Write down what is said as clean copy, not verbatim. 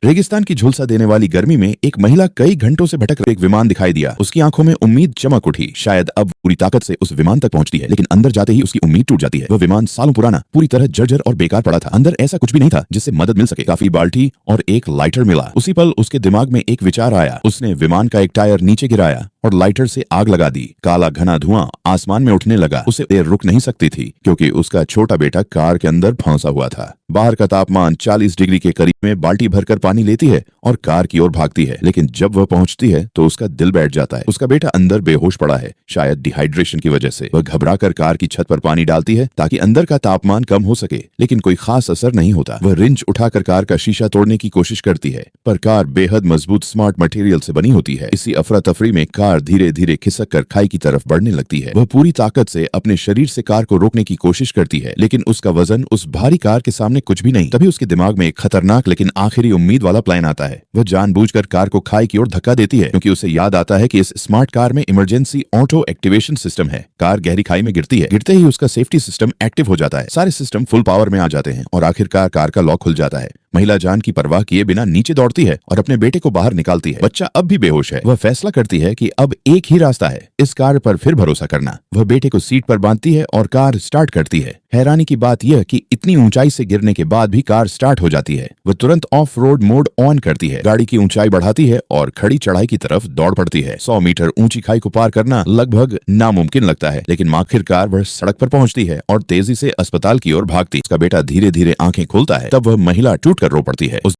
रेगिस्तान की झुलसा देने वाली गर्मी में एक महिला कई घंटों से भटक रही एक विमान दिखाई दिया। उसकी आंखों में उम्मीद चमक उठी, शायद अब पूरी ताकत से उस विमान तक पहुंचती है। लेकिन अंदर जाते ही उसकी उम्मीद टूट जाती है। वह विमान सालों पुराना, पूरी तरह जर्जर और बेकार पड़ा था। अंदर ऐसा कुछ भी नहीं था जिससे मदद मिल सके। काफी बाल्टी और एक लाइटर मिला। उसी पल उसके दिमाग में एक विचार आया। उसने विमान का एक टायर नीचे गिराया और लाइटर से आग लगा दी। काला घना धुआं आसमान में उठने लगा। उसे देर रुक नहीं सकती थी क्योंकि उसका छोटा बेटा कार के अंदर फंसा हुआ था। बाहर का तापमान 40 डिग्री के करीब में बाल्टी भरकर पानी लेती है और कार की ओर भागती है। लेकिन जब वह पहुंचती है तो उसका दिल बैठ जाता है। उसका बेटा अंदर बेहोश पड़ा है, शायद डिहाइड्रेशन की वजह से। वह घबराकर कार की छत पर पानी डालती है ताकि अंदर का तापमान कम हो सके, लेकिन कोई खास असर नहीं होता। वह रिंच उठाकर कार का शीशा तोड़ने की कोशिश करती है, पर कार बेहद मजबूत स्मार्ट मटेरियल से बनी होती है। इसी अफरा तफरी में कार धीरे धीरे खिसक कर खाई की तरफ बढ़ने लगती है। वह पूरी ताकत से अपने शरीर से कार को रोकने की कोशिश करती है, लेकिन उसका वजन उस भारी कार के सामने कुछ भी नहीं। तभी उसके दिमाग में एक खतरनाक लेकिन आखिरी उम्मीद वाला प्लान आता है। वह जानबूझकर कार को खाई की ओर धक्का देती है क्योंकि उसे याद आता है कि इस स्मार्ट कार में इमरजेंसी ऑटो एक्टिवेशन सिस्टम है। कार गहरी खाई में गिरती है। गिरते ही उसका सेफ्टी सिस्टम एक्टिव हो जाता है। सारे सिस्टम फुल पावर में आ जाते हैं और आखिरकार कार का लॉक खुल जाता है। महिला जान की परवाह किए बिना नीचे दौड़ती है और अपने बेटे को बाहर निकालती है। बच्चा अब भी बेहोश है। वह फैसला करती है कि अब एक ही रास्ता है, इस कार पर फिर भरोसा करना। वह बेटे को सीट पर बांधती है और कार स्टार्ट करती है। हैरानी की बात यह कि इतनी ऊंचाई से गिरने के बाद भी कार स्टार्ट हो जाती है। वह तुरंत ऑफ रोड मोड ऑन करती है, गाड़ी की ऊंचाई बढ़ाती है और खड़ी चढ़ाई की तरफ दौड़ पड़ती है। 100 मीटर ऊंची खाई को पार करना लगभग नामुमकिन लगता है, लेकिन आखिरकार वह सड़क पर पहुंचती है और तेजी से अस्पताल की ओर भागती। उसका बेटा धीरे धीरे आंखें खोलता है। तब वह महिला टूट कर रो पड़ती है।